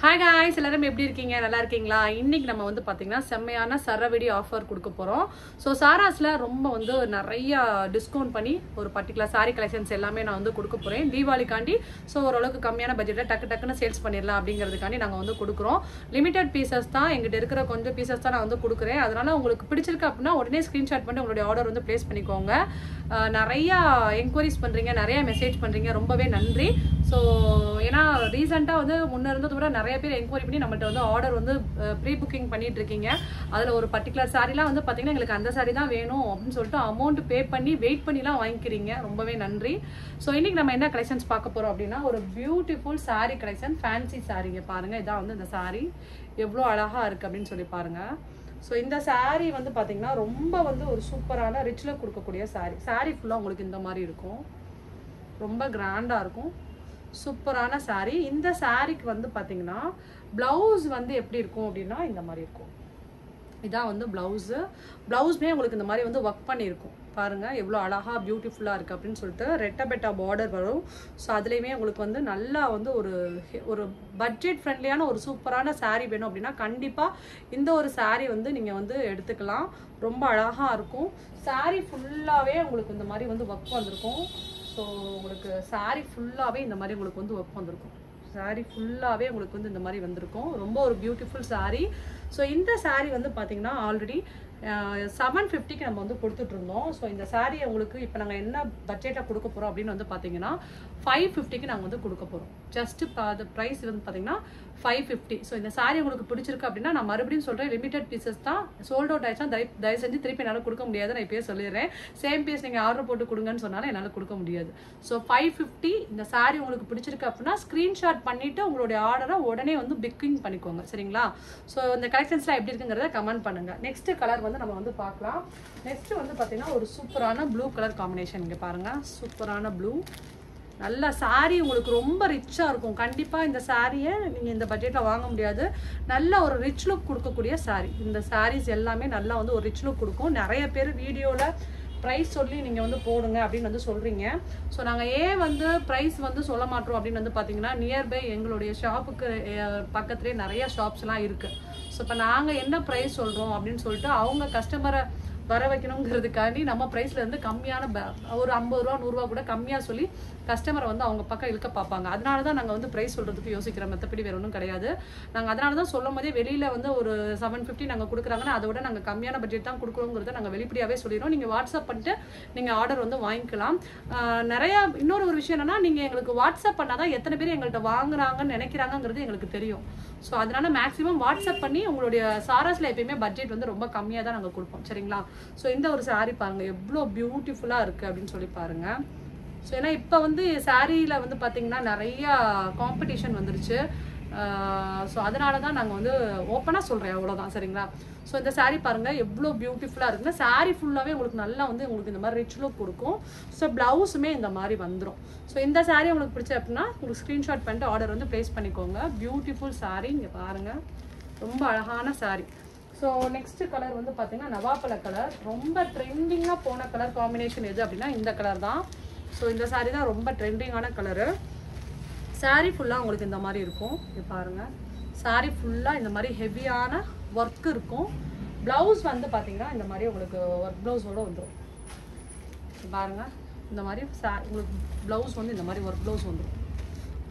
Hi guys, எல்லாரும் எப்படி இருக்கீங்க? நல்லா இருக்கீங்களா? இன்னைக்கு நம்ம வந்து பாத்தீங்கன்னா செம்மையான சரவெடி ஆஃபர் கொடுக்க போறோம். சோ சாராஸ்ல ரொம்ப வந்து நிறைய டிஸ்கவுண்ட் பண்ணி ஒரு பர்టిక్యులர் saree கலெக்ஷன்ஸ் எல்லாமே நான் வந்து கொடுக்க போறேன். தீபாவளிக்காண்டி சோ ஓரளவுக்கு கம்மியான பட்ஜெட்ல டக்குன்னு சேல்ஸ் பண்ணிரலாம் அப்படிங்கிறதுக்காண்டி நாங்க வந்து கொடுக்குறோம். லிமிட்டட் பீசஸ் தான் எங்கிட்ட இருக்கிற கொஞ்சம் பீசஸ் தான் நான் வந்து கொடுக்குறேன். அதனால உங்களுக்கு பிடிச்சிருக்கு அப்படினா உடனே ஸ்கிரீன்ஷாட் பண்ணி உங்களுடைய ஆர்டர் வந்து பிளேஸ் பண்ணிக்கோங்க. நிறைய என்கொயரிஸ் பண்றீங்க, நிறைய மெசேஜ் பண்றீங்க, ரொம்பவே நன்றி. சோ ஏனா ரீசன்ட்டா வந்து முன்ன இருந்ததை விட நிறைய பேர் என்கொயரி பண்ணி நம்மள்ட்ட வந்து ஆர்டர் வந்து ப்ரீ புக்கிங் பண்ணிட்டு இருக்கீங்க. அதுல ஒரு பர்టిక్యులர் சாரிலாம் வந்து பாத்தீங்கன்னா எங்களுக்கு அந்த சாரி தான் வேணும் அப்படின்னு சொல்லிட்டு அமௌண்ட் பே பண்ணி வெயிட் பண்ணிலாம் வாங்கிக்கிறீங்க. ரொம்பவே நன்றி. சோ இன்னைக்கு நம்ம என்ன கலெக்ஷன்ஸ் பார்க்க போறோம் அப்படின்னா ஒரு பியூட்டிஃபுல் சாரி கலெக்ஷன், ஃபேன்சி சாரிங்க. பாருங்க, இதான் வந்து இந்த சாரி எவ்வளோ அழகா இருக்கு அப்படின்னு சொல்லி பாருங்க. ஸோ இந்த சாரீ வந்து பார்த்தீங்கன்னா ரொம்ப வந்து ஒரு சூப்பரான ரிச்சில் கொடுக்கக்கூடிய சாரீ. சாரீ ஃபுல்லாக உங்களுக்கு இந்த மாதிரி இருக்கும், ரொம்ப கிராண்டாக இருக்கும், சூப்பரான சாரீ. இந்த சாரீக்கு வந்து பார்த்தீங்கன்னா பிளவுஸ் வந்து எப்படி இருக்கும் அப்படின்னா இந்த மாதிரி இருக்கும். இதான் வந்து பிளவுஸு. பிளவுஸ்மே உங்களுக்கு இந்த மாதிரி வந்து ஒர்க் பண்ணியிருக்கும். பாருங்க எவ்வளோ அழகா பியூட்டிஃபுல்லாக இருக்குது அப்படின்னு சொல்லிட்டு ரெட்டபெட்டா பார்டர் வரும். ஸோ அதுலேயுமே உங்களுக்கு வந்து நல்லா வந்து ஒரு பட்ஜெட் ஃப்ரெண்ட்லியான ஒரு சூப்பரான சாரீ வேணும் அப்படின்னா கண்டிப்பாக இந்த ஒரு சாரீ வந்து நீங்கள் வந்து எடுத்துக்கலாம். ரொம்ப அழகாக இருக்கும். சாரீ ஃபுல்லாகவே உங்களுக்கு இந்த மாதிரி வந்து ஒர்க் வந்திருக்கும். ஸோ உங்களுக்கு சாரீ ஃபுல்லாகவே இந்த மாதிரி உங்களுக்கு வந்து ஒர்க் வந்திருக்கும். சாரீ ஃபுல்லாகவே உங்களுக்கு வந்து இந்த மாதிரி வந்திருக்கும். ரொம்ப ஒரு பியூட்டிஃபுல் சாரீ. ஸோ இந்த சாரீ வந்து பார்த்தீங்கன்னா ஆல்ரெடி 750க்கு நம்ம வந்து கொடுத்துட்டு இருந்தோம். ஸோ இந்த சாரீ உங்களுக்கு இப்போ நாங்கள் என்ன பட்ஜெட்டாக கொடுக்க போகிறோம் அப்படின்னு வந்து பார்த்தீங்கன்னா 550க்கு நாங்கள் வந்து கொடுக்க போகிறோம். ஜஸ்ட் அது ப்ரைஸ் வந்து பார்த்தீங்கன்னா 550. ஸோ இந்த சாரீ உங்களுக்கு பிடிச்சிருக்கு அப்படின்னா நான் மறுபடியும் சொல்கிறேன், லிமிடெட் பீசஸ் தான். சோல்ட் அவுட் ஆயிடுச்சா தயவு செஞ்சு திருப்பி என்னால் கொடுக்க முடியாது. நான் இப்போயே சொல்லிடுறேன், சேம் பீஸ் நீங்கள் ஆர்டர் போட்டு கொடுங்கன்னு சொன்னாலும் என்னால் கொடுக்க முடியாது. ஸோ 550 இந்த சாரீ உங்களுக்கு பிடிச்சிருக்கு அப்படின்னா ஸ்க்ரீன்ஷாட் பண்ணிவிட்டு உங்களுடைய ஆர்டரை உடனே வந்து புக்கிங் பண்ணிக்கோங்க, சரிங்களா? ஸோ இந்த கலெக்ஷன்ஸ்லாம் எப்படி இருக்குங்கிறத கமெண்ட் பண்ணுங்கள். நெக்ஸ்ட் கலர் வந்து நம்ம வந்து பார்க்கலாம். நெக்ஸ்ட் வந்து பார்த்தீங்கன்னா ஒரு சூப்பரான ப்ளூ கலர் காம்பினேஷன். இங்கே பாருங்கள், சூப்பரான ப்ளூ. நல்ல சாரீ உங்களுக்கு ரொம்ப ரிச்சாக இருக்கும். கண்டிப்பாக இந்த சாரியை நீங்கள் இந்த பட்ஜெட்டில் வாங்க முடியாது. நல்ல ஒரு ரிச் லுக் கொடுக்கக்கூடிய சாரீ. இந்த சாரீஸ் எல்லாமே நல்லா வந்து ஒரு ரிச் லுக் கொடுக்கும். நிறைய பேர் வீடியோவில் ப்ரைஸ் சொல்லி நீங்கள் வந்து போடுங்க அப்படின்னு வந்து சொல்கிறீங்க. ஸோ நாங்கள் ஏன் வந்து ப்ரைஸ் வந்து சொல்ல மாட்டோம் அப்படின்னு வந்து பார்த்தீங்கன்னா நியர்பை எங்களுடைய ஷாப்புக்கு பக்கத்துலேயே நிறைய ஷாப்ஸ்லாம் இருக்குது. ஸோ இப்போ நாங்கள் என்ன ப்ரைஸ் சொல்கிறோம் அப்படின்னு சொல்லிட்டு அவங்க கஸ்டமரை வர வைக்கணுங்கிறதுக்காண்டி நம்ம ப்ரைஸில் இருந்து கம்மியான ஒரு 50 ரூபா 100 ரூபா கூட கம்மியாக சொல்லி கஸ்டமரை வந்து அவங்க பக்கம் இழுக்க பார்ப்பாங்க. அதனால தான் நாங்கள் வந்து ப்ரைஸ் சொல்கிறதுக்கு யோசிக்கிறோம், மற்றபடி வேறு ஒன்றும் கிடையாது. நாங்கள் அதனால தான் சொல்லும் போதே வெளியில் வந்து ஒரு 750 நாங்கள் கொடுக்குறாங்கன்னா அதை விட நாங்கள் கம்மியான பட்ஜெட் தான் கொடுக்குறோங்கிறத நாங்கள் வெளிப்படையாகவே சொல்லிடுறோம். நீங்கள் வாட்ஸ்அப் பண்ணிட்டு நீங்கள் ஆர்டர் வந்து வாங்கிக்கலாம். நிறையா இன்னொரு விஷயம் என்னென்னா, நீங்கள் எங்களுக்கு வாட்ஸ்அப் பண்ணால் தான் எத்தனை பேர் எங்கள்கிட்ட வாங்குறாங்கன்னு நினைக்கிறாங்கிறது எங்களுக்கு தெரியும். ஸோ அதனால மேக்ஸிமம் வாட்ஸ்அப் பண்ணி உங்களுடைய சாராஸில் எப்பயுமே பட்ஜெட் வந்து ரொம்ப கம்மியாக தான் நாங்கள் கொடுப்போம், சரிங்களா? ஸோ இந்த ஒரு சாரீ பாருங்கள் எவ்வளோ பியூட்டிஃபுல்லாக இருக்குது அப்படின்னு சொல்லி பாருங்கள். ஸோ ஏன்னா இப்போ வந்து சாரியில் வந்து பார்த்திங்கன்னா நிறையா காம்படிஷன் வந்துருச்சு. ஸோ அதனால தான் நாங்கள் வந்து ஓப்பனாக சொல்கிறேன், அவ்வளோதான், சரிங்களா? ஸோ இந்த சாரீ பாருங்கள் எவ்வளோ பியூட்டிஃபுல்லாக இருக்குன்னா சாரீ ஃபுல்லாகவே உங்களுக்கு நல்லா வந்து உங்களுக்கு இந்த மாதிரி ரிச் லுக் கொடுக்கும். ஸோ ப்ளவுஸுமே இந்த மாதிரி வந்துடும். ஸோ இந்த சாரீ உங்களுக்கு பிடிச்ச அப்படின்னா உங்களுக்கு ஸ்க்ரீன்ஷாட் பண்ணிட்டு ஆர்டர் வந்து ப்ளேஸ் பண்ணிக்கோங்க. பியூட்டிஃபுல் சாரீ. இங்கே பாருங்கள், ரொம்ப அழகான சாரீ. ஸோ நெக்ஸ்ட் கலர் வந்து பார்த்தீங்கன்னா நவாப்பழ கலர். ரொம்ப ட்ரெண்டிங்காக போன கலர் காம்பினேஷன் எது அப்படின்னா இந்த கலர் தான். ஸோ இந்த சாரீ தான் ரொம்ப ட்ரெண்டிங்கான கலரு. சாரீ ஃபுல்லாக உங்களுக்கு இந்த மாதிரி இருக்கும். இது பாருங்கள், சாரீ ஃபுல்லாக இந்த மாதிரி ஹெவியான ஒர்க் இருக்கும். ப்ளவுஸ் வந்து பார்த்தீங்கன்னா இந்த மாதிரி உங்களுக்கு ஒர்க் ப்ளவுஸோடு வந்துடும். பாருங்கள், இந்த மாதிரி உங்களுக்கு ப்ளவுஸ் வந்து இந்த மாதிரி ஒர்க் ப்ளவுஸ் வந்துடும்.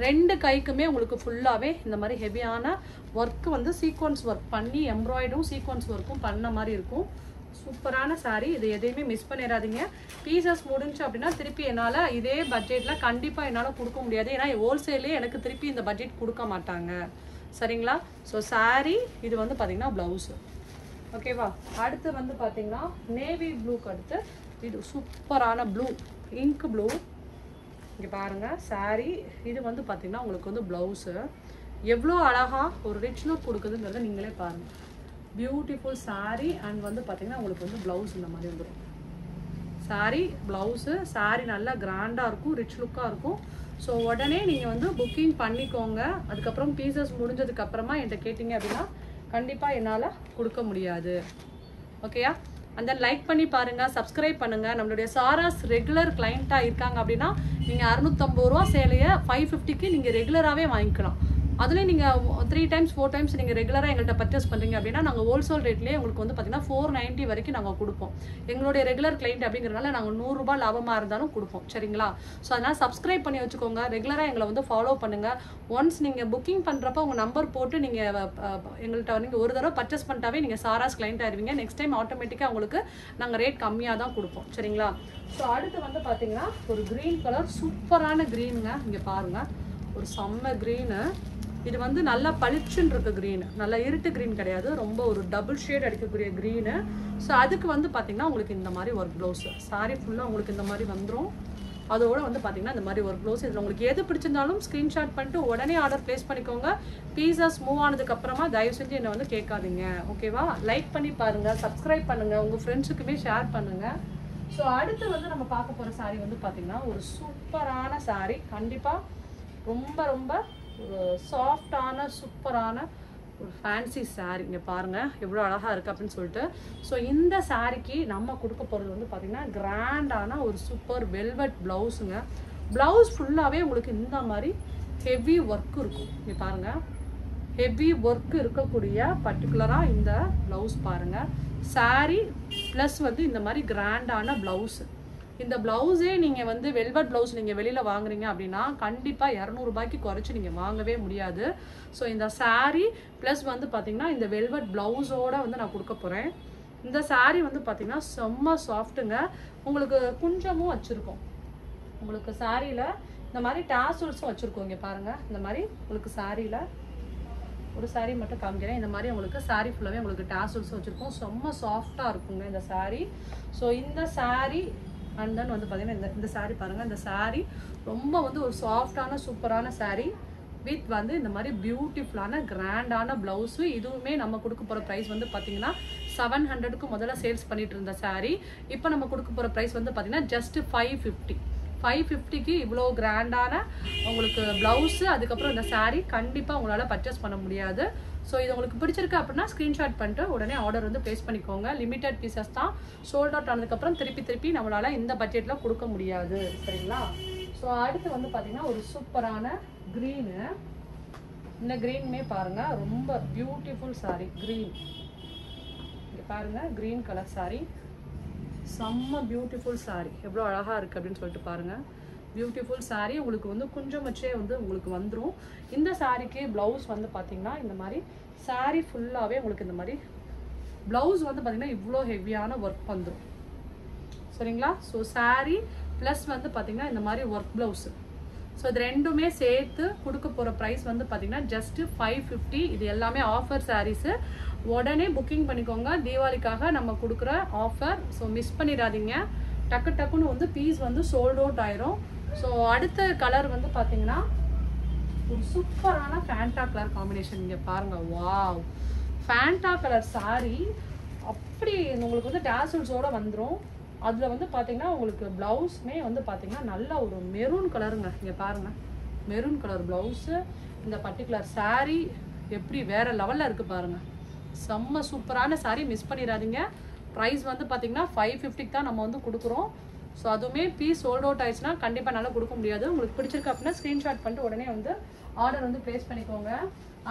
ரெண்டு கைக்குமே உங்களுக்கு ஃபுல்லாகவே இந்த மாதிரி ஹெவியான ஒர்க்கு வந்து சீக்வன்ஸ் ஒர்க் பண்ணி எம்ப்ராய்டும் சீக்வன்ஸ் ஒர்க்கும் பண்ண மாதிரி இருக்கும். சூப்பரான சாரீ. இது எதையுமே மிஸ் பண்ணிடாதீங்க. பீசஸ் முடிஞ்சு அப்படின்னா திருப்பி என்னால் இதே பட்ஜெட்டில் கண்டிப்பாக என்னால் கொடுக்க முடியாது. ஏன்னா ஹோல்சேலே எனக்கு திருப்பி இந்த பட்ஜெட் கொடுக்க மாட்டாங்க, சரிங்களா? ஸோ சாரீ இது வந்து பார்த்திங்கன்னா ப்ளவுஸு, ஓகேவா? அடுத்து வந்து பார்த்திங்கன்னா நேவி ப்ளூக்கு அடுத்து இது சூப்பரான ப்ளூ, இங்க் ப்ளூ. இங்கே பாருங்கள் சாரீ. இது வந்து பார்த்திங்கன்னா உங்களுக்கு வந்து ப்ளவுஸு எவ்வளோ அழகாக ஒரு ரிச் லுக் கொடுக்குதுங்கிறத நீங்களே பாருங்கள். பியூட்டிஃபுல் சாரீ. அண்ட் வந்து பார்த்திங்கன்னா உங்களுக்கு வந்து ப்ளவுஸ் இந்த மாதிரி வந்துடும். சாரீ ப்ளவுஸு. சாரீ நல்லா கிராண்டாக இருக்கும், ரிச் லுக்காக இருக்கும். ஸோ உடனே நீங்கள் வந்து புக்கிங் பண்ணிக்கோங்க. அதுக்கப்புறம் பீசஸ் முடிஞ்சதுக்கப்புறமா என்கிட்ட கேட்டிங்க அப்படின்னா கண்டிப்பாக என்னால் கொடுக்க முடியாது, ஓகேயா? அந்த லைக் பண்ணி பாருங்கள், சப்ஸ்கிரைப் பண்ணுங்கள். நம்மளுடைய சாராஸ் ரெகுலர் கிளைண்ட்டாக இருக்காங்க அப்படின்னா நீங்கள் 650 ரூபா சேலையை 550க்கு நீங்கள் ரெகுலராகவே வாங்கிக்கலாம். அதுலேயும் நீங்கள் 3 times 4 times நீங்கள் ரெகுலராக எங்கள்கிட்ட பர்ச்சேஸ் பண்ணுறீங்க அப்படின்னா நாங்கள் ஹோல்சேல் ரேட்லேயே உங்களுக்கு வந்து பார்த்தீங்கன்னா 490 வரைக்கும் நாங்கள் கொடுப்போம். எங்களுடைய ரெகுலர் கிளைண்ட் அப்படிங்கிறதுனால நாங்கள் 100 ரூபாய் லாபமாக இருந்தாலும் கொடுப்போம். சரிங்களா? ஸோ அதனால் சப்ஸ்கிரைப் பண்ணி வச்சுக்கோங்க. ரெகுலராக எங்களை வந்து ஃபாலோ பண்ணுங்கள். ஒன்ஸ் நீங்கள் புக்கிங் பண்ணுறப்ப உங்கள் நம்பர் போட்டு நீங்கள் எங்கள்கிட்ட நீங்கள் ஒரு தடவை பர்ச்சேஸ் பண்ணிட்டாவே நீங்கள் சாராஸ் கிளைண்ட் ஆயிருவீங்க. நெக்ஸ்ட் டைம் ஆட்டோமேட்டிக்காக உங்களுக்கு நாங்கள் ரேட் கம்மியாக தான் கொடுப்போம். சரிங்களா? ஸோ அடுத்து வந்து பார்த்தீங்கன்னா ஒரு க்ரீன் கலர் சூப்பரான க்ரீனுங்க. இங்கே பாருங்கள், ஒரு செம்ம க்ரீனு. இது வந்து நல்லா பளிச்சுன்னு இருக்க க்ரீனு, நல்லா இருட்டு க்ரீன் கிடையாது, ரொம்ப ஒரு டபுள் ஷேட் அடிக்கக்கூடிய க்ரீனு. ஸோ அதுக்கு வந்து பார்த்தீங்கன்னா உங்களுக்கு இந்த மாதிரி ஒர்க் ப்ளவுஸு சாரி ஃபுல்லாக உங்களுக்கு இந்த மாதிரி வந்துடும். அதோட வந்து பார்த்தீங்கன்னா இந்த மாதிரி ஒரு ப்ளவுஸ். இதில் உங்களுக்கு எது பிடிச்சிருந்தாலும் ஸ்க்ரீன்ஷாட் பண்ணிட்டு உடனே ஆர்டர் ப்ளேஸ் பண்ணிக்கோங்க. பீஸாஸ் மூவ் ஆனதுக்கப்புறமா தயவு செஞ்சு என்னை வந்து கேட்காதீங்க. ஓகேவா? லைக் பண்ணி பாருங்கள், சப்ஸ்கிரைப் பண்ணுங்கள், உங்கள் ஃப்ரெண்ட்ஸுக்குமே ஷேர் பண்ணுங்கள். ஸோ அடுத்து வந்து நம்ம பார்க்க போகிற சாரீ வந்து பார்த்தீங்கன்னா ஒரு சூப்பரான சாரீ. கண்டிப்பாக ரொம்ப ரொம்ப ஒரு சாஃப்டான சூப்பரான ஒரு ஃபேன்சி சாரீ. இங்கே பாருங்கள் எவ்வளோ அழகாக இருக்குது அப்படின்னு சொல்லிட்டு. ஸோ இந்த சாரீக்கு நம்ம கொடுக்க போகிறது வந்து பார்த்திங்கன்னா கிராண்டான ஒரு சூப்பர் வெல்வெட் ப்ளவுஸுங்க. ப்ளவுஸ் ஃபுல்லாகவே உங்களுக்கு இந்த மாதிரி ஹெவி ஒர்க் இருக்கும். இங்கே பாருங்கள், ஹெவி ஒர்க் இருக்கக்கூடிய பர்டிகுலராக இந்த ப்ளவுஸ் பாருங்கள். சாரீ ப்ளஸ் வந்து இந்த மாதிரி கிராண்டான ப்ளவுஸு. இந்த ப்ளவுஸே நீங்கள் வந்து வெல்வெட் ப்ளவுஸ் நீங்கள் வெளியில் வாங்குறீங்க அப்படின்னா கண்டிப்பாக 200 ரூபாய்க்கு குறைச்சி நீங்கள் வாங்கவே முடியாது. ஸோ இந்த சாரீ ப்ளஸ் வந்து பார்த்திங்கன்னா இந்த வெல்வெட் ப்ளவுஸோடு வந்து நான் கொடுக்க போகிறேன். இந்த சாரீ வந்து பார்த்திங்கன்னா செம்ம சாஃப்ட்டுங்க. உங்களுக்கு குஞ்சமும் வச்சுருக்கோம். உங்களுக்கு சாரியில் இந்த மாதிரி டாசல்ஸும் வச்சுருக்கோம். இங்கே பாருங்கள், இந்த மாதிரி உங்களுக்கு சாரியில் ஒரு சாரீ மட்டும் காமிக்கிறேன். இந்த மாதிரி உங்களுக்கு சாரீ ஃபுல்லாகவே உங்களுக்கு டாசல்ஸும் வச்சுருக்கோம். செம்ம சாஃப்டாக இருக்குங்க இந்த சாரீ. ஸோ இந்த சாரீ அண்ட் தென் வந்து பார்த்தீங்கன்னா இந்த சாரீ பாருங்கள். இந்த சாரீ ரொம்ப வந்து ஒரு சாஃப்டான சூப்பரான சாரீ வித் வந்து இந்த மாதிரி பியூட்டிஃபுல்லான கிராண்டான ப்ளவுஸு. இதுவுமே நம்ம கொடுக்க போகிற ப்ரைஸ் வந்து பார்த்தீங்கன்னா 700க்கு முதல்ல சேல்ஸ் பண்ணிட்டு இருந்த சாரீ இப்போ நம்ம கொடுக்க போகிற ப்ரைஸ் வந்து பார்த்தீங்கன்னா ஜஸ்ட் 550க்கு இவ்வளோ கிராண்டான உங்களுக்கு ப்ளவுஸு, அதுக்கப்புறம் இந்த சாரீ கண்டிப்பாக உங்களால் பர்ச்சேஸ் பண்ண முடியாது. ஸோ இது உங்களுக்கு பிடிச்சிருக்கு அப்படின்னா ஸ்க்ரீன்ஷாட் பண்ணிட்டு உடனே ஆர்டர் வந்து ப்ளேஸ் பண்ணிக்கோங்க. லிமிட்டட் பீசஸ் தான். சோல்ட் அவுட் ஆனதுக்கப்புறம் திருப்பி நம்மளால் இந்த பட்ஜெட்டில் கொடுக்க முடியாது. சரிங்களா? ஸோ அடுத்து வந்து பார்த்தீங்கன்னா ஒரு சூப்பரான க்ரீனு. இந்த க்ரீனுமே பாருங்கள் ரொம்ப பியூட்டிஃபுல் சாரீ. க்ரீன் இங்கே பாருங்கள், க்ரீன் கலர் சாரீ செம்ம பியூட்டிஃபுல் சாரீ. எவ்வளோ அழகாக இருக்குது அப்படின்னு சொல்லிட்டு பாருங்கள். பியூட்டிஃபுல் சாரீ உங்களுக்கு வந்து கொஞ்சம் வச்சே வந்து உங்களுக்கு வந்துடும். இந்த சாரீக்கு ப்ளவுஸ் வந்து பார்த்தீங்கன்னா இந்த மாதிரி சாரீ ஃபுல்லாகவே உங்களுக்கு இந்த மாதிரி ப்ளவுஸ் வந்து பார்த்தீங்கன்னா இவ்வளோ ஹெவியான ஒர்க் வந்துடும். சரிங்களா? ஸோ சாரீ ப்ளஸ் வந்து பார்த்தீங்கன்னா இந்த மாதிரி ஒர்க் ப்ளவுஸு. ஸோ இது ரெண்டுமே சேர்த்து கொடுக்க போகிற ப்ரைஸ் வந்து பார்த்தீங்கன்னா ஜஸ்ட்டு 550. இது எல்லாமே ஆஃபர் சாரீஸு. உடனே புக்கிங் பண்ணிக்கோங்க. தீபாவளிக்காக நம்ம கொடுக்குற ஆஃபர். ஸோ மிஸ் பண்ணிடாதீங்க. டக்குன்னு வந்து பீஸ் வந்து சோல்ட் அவுட் ஆயிரும். ஸோ அடுத்த கலர் வந்து பார்த்தீங்கன்னா ஒரு சூப்பரான ஃபேண்டா கலர் காம்பினேஷன். இங்கே பாருங்கள், வாவ்! ஃபேண்டா கலர் சாரீ அப்படி உங்களுக்கு வந்து டாசல்ஸோடு வந்துடும். அதில் வந்து பார்த்தீங்கன்னா உங்களுக்கு ப்ளவுஸுமே வந்து பார்த்தீங்கன்னா நல்ல ஒரு மெரூன் கலருங்க. இங்கே பாருங்கள், மெரூன் கலர் ப்ளவுஸு. இந்த பர்டிகுலர் சாரீ எப்படி வேறு லெவலில் இருக்குது பாருங்கள். செம்ம சூப்பரான சாரீ. மிஸ் பண்ணிடாதீங்க. ப்ரைஸ் வந்து பார்த்தீங்கன்னா 550க்கு தான் நம்ம வந்து கொடுக்குறோம். ஸோ அதுவுமே பீஸ் சோல்ட் அவுட் ஆயிடுச்சுன்னா கண்டிப்பாக நல்லா கொடுக்க முடியாது. உங்களுக்கு பிடிச்சிருக்கு அப்படின்னா ஸ்க்ரீன்ஷாட் பண்ணிட்டு உடனே வந்து ஆர்டர் வந்து ப்ளேஸ் பண்ணிக்கோங்க.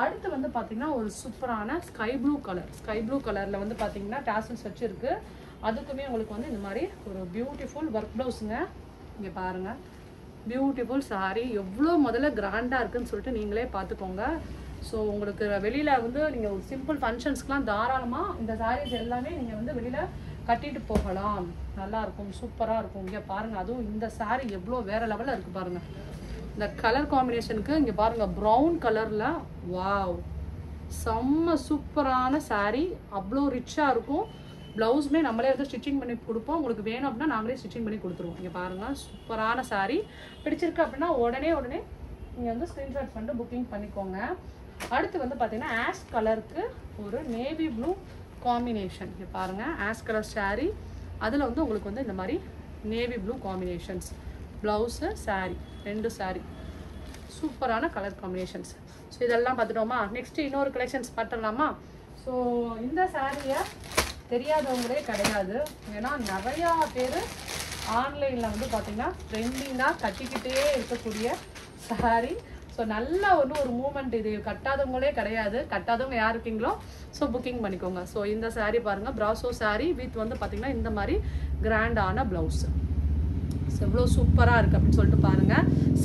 அடுத்து வந்து பார்த்தீங்கன்னா ஒரு சூப்பரான ஸ்கை ப்ளூ கலரில் வந்து பார்த்தீங்கன்னா டாசல்ஸ் வச்சுருக்கு. அதுக்குமே உங்களுக்கு வந்து இந்த மாதிரி ஒரு பியூட்டிஃபுல் ஒர்க் ப்ளவுஸுங்க. இங்கே பாருங்கள், பியூட்டிஃபுல் சாரீ எவ்வளோ முதல்ல கிராண்டாக இருக்குதுன்னு சொல்லிட்டு நீங்களே பார்த்துக்கோங்க. ஸோ உங்களுக்கு வெளியில் வந்து நீங்கள் ஒரு சிம்பிள் ஃபங்க்ஷன்ஸ்க்குலாம் தாராளமாக இந்த சாரீஸ் எல்லாமே நீங்கள் வந்து வெளியில் கட்டிட்டு போகலாம். நல்லாயிருக்கும், சூப்பராக இருக்கும். இங்கே பாருங்கள், அதுவும் இந்த சாரீ எவ்வளோ வேறு லெவலில் இருக்குது பாருங்கள். இந்த கலர் காம்பினேஷனுக்கு இங்கே பாருங்கள், ப்ரௌன் கலரில், வாவ்! செம்ம சூப்பரான சாரீ. அவ்வளோ ரிச்சாக இருக்கும். ப்ளவுஸுமே நம்மளே வந்து ஸ்டிச்சிங் பண்ணி கொடுப்போம். உங்களுக்கு வேணும் அப்படின்னா நாங்களே ஸ்டிச்சிங் பண்ணி கொடுத்துருவோம். இங்கே பாருங்கள், சூப்பரான சாரீ. பிடிச்சிருக்கு அப்படின்னா உடனே நீங்கள் வந்து ஸ்க்ரீன்ஷாட் பண்ணிட்டு புக்கிங் பண்ணிக்கோங்க. அடுத்து வந்து பார்த்தீங்கன்னா ஆஷ் கலருக்கு ஒரு நேவி ப்ளூ காம்பினேஷன். இங்கே பாருங்கள், ஆஷ் கலர் சாரீ. அதில் வந்து உங்களுக்கு வந்து இந்த மாதிரி navy blue combinations. Blouse, sari, ரெண்டு சாரீ சூப்பரான கலர் காம்பினேஷன்ஸ். ஸோ இதெல்லாம் பார்த்துட்டோமா? நெக்ஸ்ட்டு இன்னொரு கலெக்ஷன்ஸ் பார்த்துடலாமா? ஸோ இந்த சாரியை தெரியாதவங்களே கிடையாது. ஏன்னா நிறையா பேர் ஆன்லைனில் வந்து பார்த்திங்கன்னா ட்ரெண்டிங்காக கட்டிக்கிட்டே இருக்கக்கூடிய சாரீ. ஸோ நல்லா ஒரு மூமெண்ட். இது கட்டாதவங்களே கிடையாது. கட்டாதவங்க யார் இருக்கீங்களோ ஸோ புக்கிங் பண்ணிக்கோங்க. ஸோ இந்த சாரீ பாருங்க, பிராசோ சாரீ வித் வந்து பார்த்தீங்கன்னா இந்த மாதிரி கிராண்டான பிளவுஸ். ஸோ எவ்வளோ சூப்பராக இருக்குது அப்படின்னு சொல்லிட்டு பாருங்க.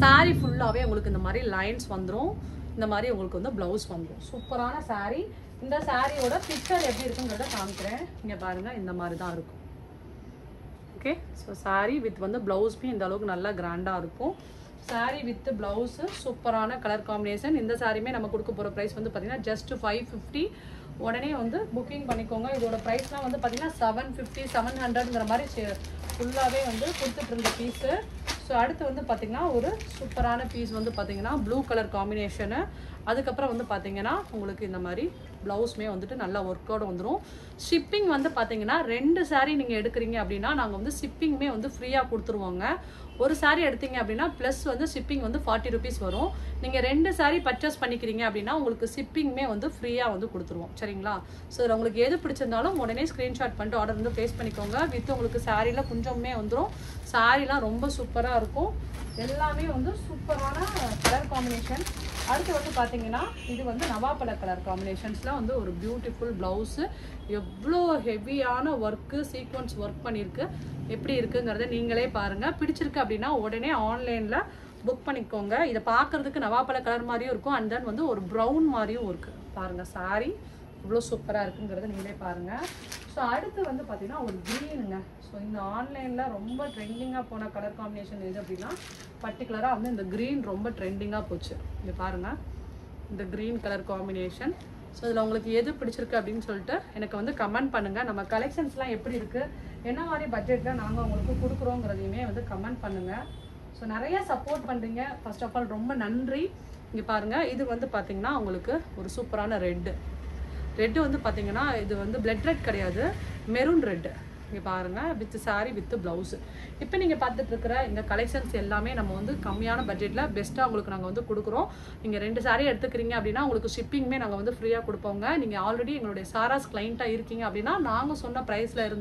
சாரீ ஃபுல்லாகவே உங்களுக்கு இந்த மாதிரி லைன்ஸ் வந்துடும். இந்த மாதிரி உங்களுக்கு வந்து பிளவுஸ் வந்துடும். சூப்பரான சாரீ. இந்த சாரியோட பிக்சர் எப்படி இருக்குங்கிறத காமிக்கிறேன். இங்கே பாருங்க, இந்த மாதிரி தான் இருக்கும். ஓகே, ஸோ சாரீ வித் வந்து பிளவுஸ்மே இந்த அளவுக்கு நல்லா கிராண்டாக இருக்கும். சாரீ வித் பிளவுஸு சூப்பரான கலர் காம்பினேஷன். இந்த சாரியுமே நம்ம கொடுக்க போகிற ப்ரைஸ் வந்து பார்த்தீங்கன்னா ஜஸ்ட் 550. உடனே வந்து புக்கிங் பண்ணிக்கோங்க. இதோட ப்ரைஸ்லாம் வந்து பார்த்தீங்கன்னா 750 700ங்கிற மாதிரி ஃபுல்லாகவே வந்து கொடுத்துட்டு இருந்த பீஸு. ஸோ அடுத்து வந்து பார்த்தீங்கன்னா ஒரு சூப்பரான பீஸ் வந்து பார்த்தீங்கன்னா ப்ளூ கலர் காம்பினேஷனு. அதுக்கப்புறம் வந்து பார்த்தீங்கன்னா உங்களுக்கு இந்த மாதிரி ப்ளவுஸ்மே வந்துட்டு நல்லா ஒர்க்கோடு வந்துடும். ஷிப்பிங் வந்து பார்த்தீங்கன்னா 2 சாரீ நீங்கள் எடுக்கிறீங்க அப்படின்னா நாங்கள் வந்து ஷிப்பிங்குமே வந்து ஃப்ரீயாக கொடுத்துருவோங்க. ஒரு சாரீ எடுத்தீங்க அப்படின்னா ப்ளஸ் வந்து ஷிப்பிங் வந்து 40 rupees வரும். நீங்கள் 2 சாரீ பர்ச்சேஸ் பண்ணிக்கிறீங்க அப்படின்னா உங்களுக்கு ஷிப்பிங்குமே வந்து ஃப்ரீயாக வந்து கொடுத்துருவோம். சரிங்களா? ஸோ இதில் உங்களுக்கு எது பிடிச்சிருந்தாலும் உடனே ஸ்க்ரீன்ஷாட் பண்ணிட்டு ஆர்டர் வந்து ப்ளேஸ் பண்ணிக்கோங்க. வித் உங்களுக்கு சாரீலாம் குஞ்சமே வந்துடும். சாரீலாம் ரொம்ப சூப்பராக இருக்கும். எல்லாமே வந்து சூப்பரான கலர் காம்பினேஷன். அடுத்து வந்து பார்த்தீங்கன்னா இது வந்து நவாப்பழ கலர் காம்பினேஷன்ஸில் வந்து ஒரு பியூட்டிஃபுல் ப்ளவுஸு. எவ்வளோ ஹெவியான ஒர்க்கு, சீக்வன்ஸ் ஒர்க் பண்ணியிருக்கு. எப்படி இருக்குங்கிறத நீங்களே பாருங்கள். பிடிச்சிருக்கு அப்படின்னா உடனே ஆன்லைனில் புக் பண்ணிக்கோங்க. இதை பார்க்குறதுக்கு நவாப்பழ கலர் மாதிரியும் இருக்கும். அண்ட் தென் வந்து ஒரு ப்ரௌன் மாதிரியும் இருக்குது. பாருங்கள் சாரீ இவ்வளோ சூப்பராக இருக்குங்கிறத நீங்களே பாருங்கள். ஸோ அடுத்து வந்து பார்த்தீங்கன்னா ஒரு க்ரீனுங்க. ஸோ இந்த ஆன்லைனில் ரொம்ப ட்ரெண்டிங்காக போன கலர் காம்பினேஷன் எது அப்படின்னா பர்டிகுலராக வந்து இந்த க்ரீன் ரொம்ப ட்ரெண்டிங்காக போச்சு. இங்கே பாருங்கள், இந்த க்ரீன் கலர் காம்பினேஷன். ஸோ இதில் உங்களுக்கு எது பிடிச்சிருக்கு அப்படின்னு சொல்லிட்டு எனக்கு வந்து கமெண்ட் பண்ணுங்கள். நம்ம கலெக்ஷன்ஸ்லாம் எப்படி இருக்குது, என்ன மாதிரி பட்ஜெட்டில் நாங்கள் உங்களுக்கு கொடுக்குறோங்கிறதையுமே வந்து கமெண்ட் பண்ணுங்கள். ஸோ நிறைய சப்போர்ட் பண்ணுறீங்க. ஃபர்ஸ்ட் ஆஃப் ஆல் ரொம்ப நன்றி. இங்கே பாருங்கள், இது வந்து பார்த்தீங்கன்னா உங்களுக்கு ஒரு சூப்பரான ரெட்டு வந்து பார்த்தீங்கன்னா இது வந்து பிளட் ரெட் கிடையாது, மெரூன் ரெட்டு. இங்கே பாருங்கள், வித் சாரீ வித் ப்ளவுஸு. இப்போ நீங்கள் பார்த்துட்டு இருக்கிற இந்த கலெக்ஷன்ஸ் எல்லாமே நம்ம வந்து கம்மியான பட்ஜெட்டில் பெஸ்ட்டாக உங்களுக்கு நாங்கள் வந்து கொடுக்குறோம். நீங்கள் 2 சாரீ எடுத்துக்கிறீங்க அப்படின்னா உங்களுக்கு ஷிப்பிங்குமே நாங்கள் வந்து ஃப்ரீயாக கொடுப்போங்க. நீங்கள் ஆல்ரெடி எங்களுடைய சாராஸ் கிளைண்ட்டாக இருக்கீங்க அப்படின்னா நாங்கள் சொன்ன ப்ரைஸில் இருந்து